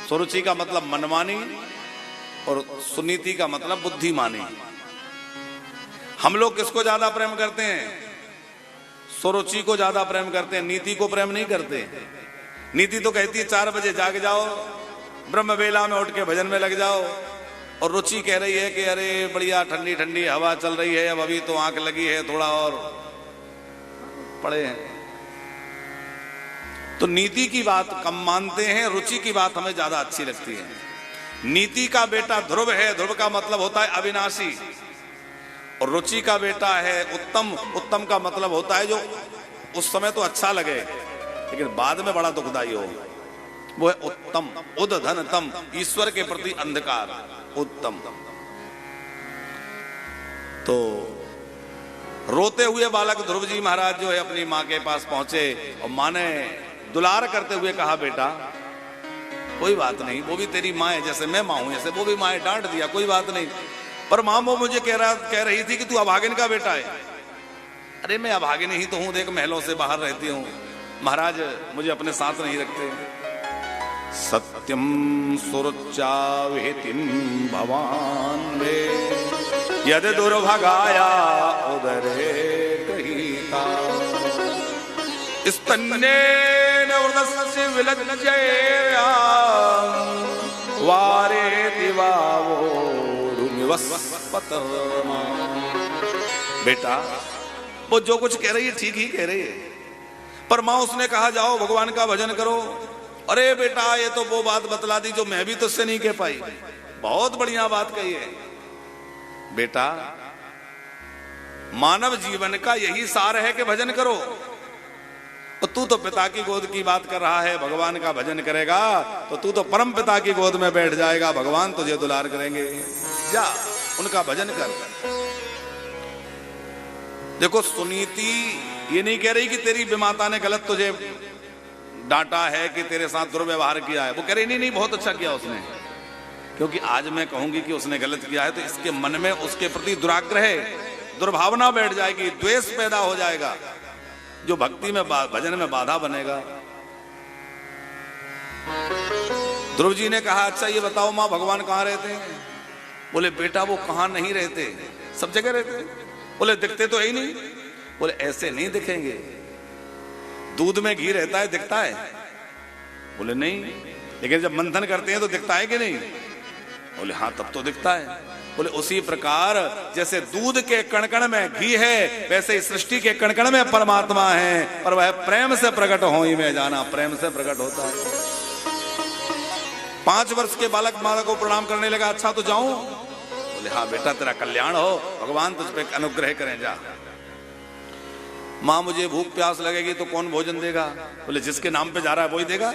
सुरुचि का मतलब मनमानी और सुनीति का मतलब बुद्धिमानी। हम लोग किसको ज्यादा प्रेम करते हैं? सुरुचि को ज्यादा प्रेम करते हैं, नीति को प्रेम नहीं करते। नीति तो कहती है 4 बजे जाग जाओ, ब्रह्म वेला में उठ के भजन में लग जाओ, और रुचि कह रही है कि अरे बढ़िया ठंडी ठंडी हवा चल रही है, अब अभी तो आंख लगी है, थोड़ा और पड़े हैं। तो नीति की बात कम मानते हैं, रुचि की बात हमें ज्यादा अच्छी लगती है। नीति का बेटा ध्रुव है, ध्रुव का मतलब होता है अविनाशी, और रुचि का बेटा है उत्तम। उत्तम का मतलब होता है जो उस समय तो अच्छा लगे लेकिन बाद में बड़ा दुखदाई हो, वो है उत्तम। उद्धनतम, ईश्वर के प्रति अंधकार, उत्तम। तो रोते हुए बालक ध्रुव जी महाराज जो है अपनी माँ के पास पहुंचे और माँ ने दुलार करते हुए कहा, बेटा कोई बात नहीं, वो भी तेरी माँ है, जैसे मैं माँ हूं ऐसे वो भी माँ है, डांट दिया कोई बात नहीं। पर माँ वो मुझे कह रही थी कि तू अभागिन का बेटा है। अरे मैं अभागिन ही तो हूं, देख महलों से बाहर रहती हूं, महाराज मुझे अपने साथ नहीं रखते। सत्यम सुरुचा विहितिम भवान वे यदि दुर्भगाया उदरे कहिता स्तन्येन उदस्य विलज्जया वारेति वावोरुमिवस्पतर्मा। बेटा वो जो कुछ कह रही है ठीक ही कह रही है, पर माँ उसने कहा जाओ भगवान का भजन करो। अरे बेटा ये तो वो बात बतला दी जो मैं भी तुझसे नहीं कह पाई, बहुत बढ़िया बात कही है। बेटा मानव जीवन का यही सार है कि भजन करो, तो तू तो पिता की गोद की बात कर रहा है, भगवान का भजन करेगा तो तू तो परम पिता की गोद में बैठ जाएगा, भगवान तुझे दुलार करेंगे, जा उनका भजन कर। देखो सुनीति ये नहीं कह रही कि तेरी विमाता ने गलत तुझे डांटा है कि तेरे साथ दुर्व्यवहार किया है, वो कह रही नहीं बहुत अच्छा किया उसने। क्योंकि आज मैं कहूंगी कि उसने गलत किया है तो इसके मन में उसके प्रति दुराग्रह, दुर्भावना बैठ जाएगी, द्वेष पैदा हो जाएगा, जो भक्ति में भजन में बाधा बनेगा। ध्रुव जी ने कहा, अच्छा ये बताओ माँ भगवान कहाँ रहते हैं? बोले बेटा वो कहाँ नहीं रहते, सब जगह रहते। बोले दिखते तो है ही नहीं। बोले ऐसे नहीं दिखेंगे, दूध में घी रहता है दिखता है? बोले नहीं, लेकिन जब मंथन करते हैं तो दिखता है कि नहीं? बोले हाँ तब तो दिखता है। बोले उसी प्रकार जैसे दूध के कणकण में घी है, वैसे सृष्टि के कणकण में परमात्मा है, पर वह प्रेम से प्रकट हो ही में जाना, प्रेम से प्रकट होता है। 5 वर्ष के बालक माता को प्रणाम करने लगा, अच्छा तो जाऊं? बोले हाँ बेटा तेरा कल्याण हो, भगवान तुझ पे अनुग्रह करें, जा। माँ मुझे भूख प्यास लगेगी तो कौन भोजन देगा? बोले जिसके नाम पे जा रहा है वही देगा।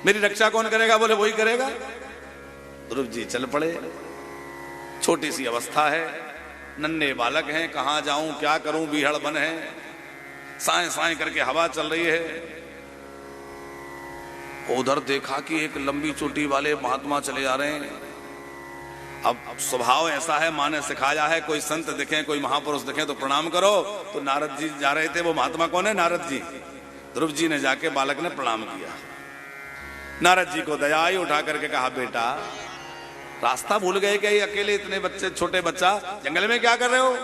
मेरी रक्षा कौन करेगा? बोले वही करेगा। ध्रुव जी चल पड़े। छोटी सी अवस्था है, नन्हे बालक हैं, कहां जाऊं क्या करूं, बीहड़ बन है, साए साए करके हवा चल रही है। उधर देखा कि एक लंबी चोटी वाले महात्मा चले जा रहे हैं। अब स्वभाव ऐसा है, माँ ने सिखाया है, कोई संत दिखे कोई महापुरुष दिखे तो प्रणाम करो। तो नारद जी जा रहे थे, वो महात्मा कौन है? नारद जी। ध्रुव जी ने जाके बालक ने प्रणाम किया। नारद जी को दया आई, उठा करके कहा बेटा रास्ता भूल गए क्या? ये अकेले इतने बच्चे, छोटे बच्चा जंगल में क्या कर रहे हो?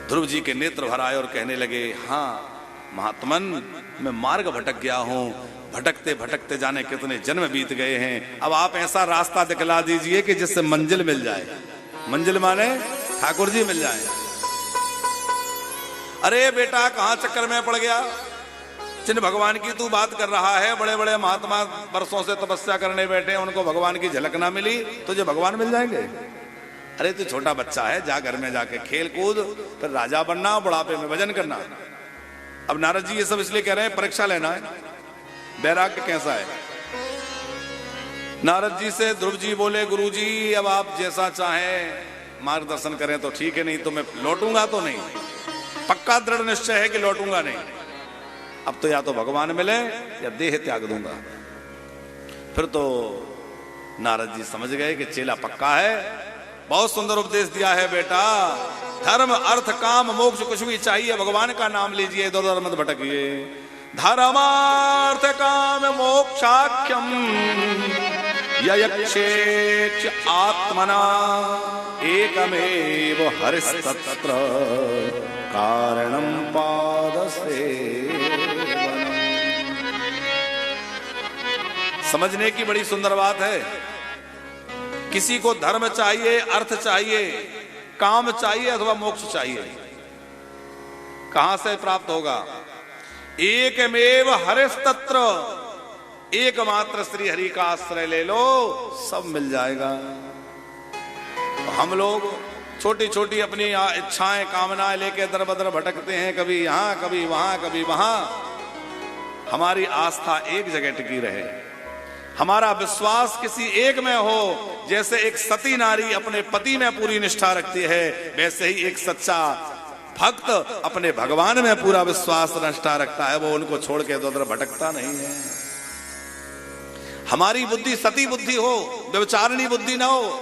ध्रुव जी के नेत्र भर आए और कहने लगे, हाँ महात्मन मैं मार्ग भटक गया हूं, भटकते भटकते जाने कितने जन्म बीत गए हैं, अब आप ऐसा रास्ता दिखला दीजिए कि जिससे मंजिल मिल जाए। मंजिल माने ठाकुर जी मिल जाए। अरे बेटा कहां चक्कर में पड़ गया? जिन भगवान की तू बात कर रहा है, बड़े बड़े महात्मा वर्षों से तपस्या करने बैठे, उनको भगवान की झलक ना मिली, तुझे भगवान मिल जाएंगे? अरे तू छोटा बच्चा है, जा घर में जाके खेल कूद, फिर राजा बनना, बुढ़ापे में भजन करना। अब नारद जी ये सब इसलिए कह रहे हैं परीक्षा लेना है, वैराग्य कैसा है। नारद जी से ध्रुव जी बोले, गुरु जी अब आप जैसा चाहें मार्गदर्शन करें तो ठीक है, नहीं तो मैं लौटूंगा तो नहीं, पक्का दृढ़ निश्चय है कि लौटूंगा नहीं। अब तो या तो भगवान मिले या देह त्याग दूंगा। फिर तो नारद जी समझ गए कि चेला पक्का है। बहुत सुंदर उपदेश दिया है बेटा, धर्म अर्थ काम मोक्ष कुछ भी चाहिए, भगवान का नाम लीजिए, इधर उधर मत भटकिए। धर्मार्थ काम मोक्षाख्यम ययक्षेक्ष आत्मना एकमेव हरिस्तत्र कारणम पादसेवनम। समझने की बड़ी सुंदर बात है। किसी को धर्म चाहिए, अर्थ चाहिए, काम चाहिए अथवा मोक्ष चाहिए, कहां से प्राप्त होगा? एकमेव हरिस्तत्र, एकमात्र श्री हरि का आश्रय ले लो, सब मिल जाएगा। हम लोग छोटी छोटी अपनी इच्छाएं कामनाएं लेके दर बदर भटकते हैं, कभी यहां कभी वहां कभी वहां। हमारी आस्था एक जगह टिकी रहे, हमारा विश्वास किसी एक में हो। जैसे एक सती नारी अपने पति में पूरी निष्ठा रखती है, वैसे ही एक सच्चा भक्त अपने भगवान में पूरा विश्वास निष्ठा रखता है। वो उनको छोड़ के तो उधर भटकता नहीं है। हमारी बुद्धि सती बुद्धि हो, व्यभिचारिणी बुद्धि ना हो,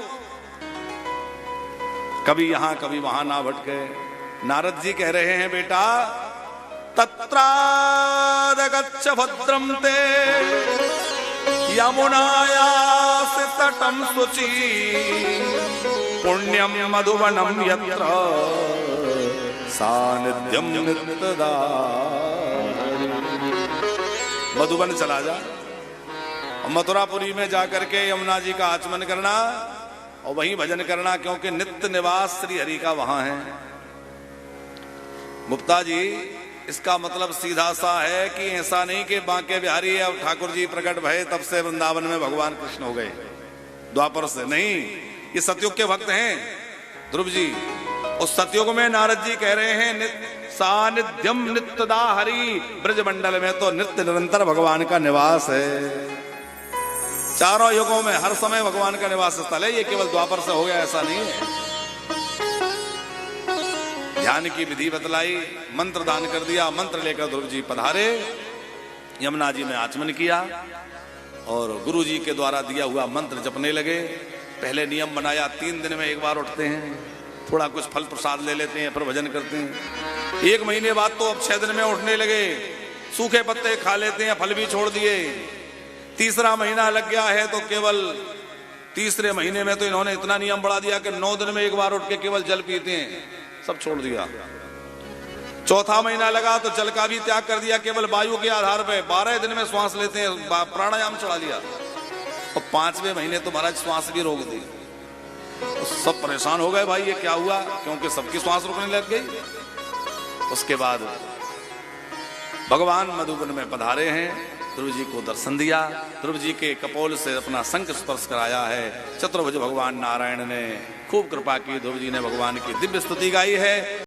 कभी यहां कभी वहां ना भटके। नारद जी कह रहे हैं, बेटा तत्रादगच्छ भद्रम ते यमुनायास तटम शुचि पुण्यम मधुवनम यत्र सानिध्यम नित्यदा। मधुबन चला जा, मथुरापुरी में जाकर के यमुना जी का आचमन करना और वहीं भजन करना, क्योंकि नित्य निवास श्री हरि का वहां है। मुक्ता जी, इसका मतलब सीधा सा है कि ऐसा नहीं कि बांके बिहारी अब ठाकुर जी प्रकट भये तब से वृंदावन में भगवान कृष्ण हो गए, द्वापर से नहीं। ये सतयुग के भक्त हैं ध्रुव जी। उस सतयुग में नारद जी कह रहे हैं सानिध्यम नित्यदा हरि, ब्रज मंडल में तो नित्य निरंतर भगवान का निवास है। चारों युगों में हर समय भगवान का निवास स्थल है। ये केवल द्वापर से हो गया ऐसा नहीं है। ध्यान की विधि बतलाई, मंत्र दान कर दिया। मंत्र लेकर ध्रुव जी पधारे, यमुना जी ने आचमन किया और गुरु जी के द्वारा दिया हुआ मंत्र जपने लगे। पहले नियम बनाया, 3 दिन में एक बार उठते हैं, थोड़ा कुछ फल प्रसाद ले लेते हैं, फिर भजन करते हैं। 1 महीने बाद तो अब 6 दिन में उठने लगे, सूखे पत्ते खा लेते हैं, फल भी छोड़ दिए। तीसरा महीना लग गया है तो केवल तीसरे महीने में तो इन्होंने इतना नियम बढ़ा दिया कि 9 दिन में एक बार उठ के केवल जल पीते हैं, सब छोड़ दिया। चौथा महीना लगा तो जल का भी त्याग कर दिया, केवल वायु के आधार पर 12 दिन में श्वास लेते हैं, प्राणायाम चढ़ा लिया। और 5वें महीने तो महाराज श्वास भी रोक दी। तो सब परेशान हो गए, भाई ये क्या हुआ, क्योंकि सबकी श्वास रुकने लग गई। उसके बाद भगवान मधुबन में पधारे हैं, ध्रुव जी को दर्शन दिया, ध्रुव जी के कपोल से अपना शंख स्पर्श कराया है। चतुर्भुज भगवान नारायण ने खूब कृपा की, ध्रुव जी ने भगवान की दिव्य स्तुति गाई है।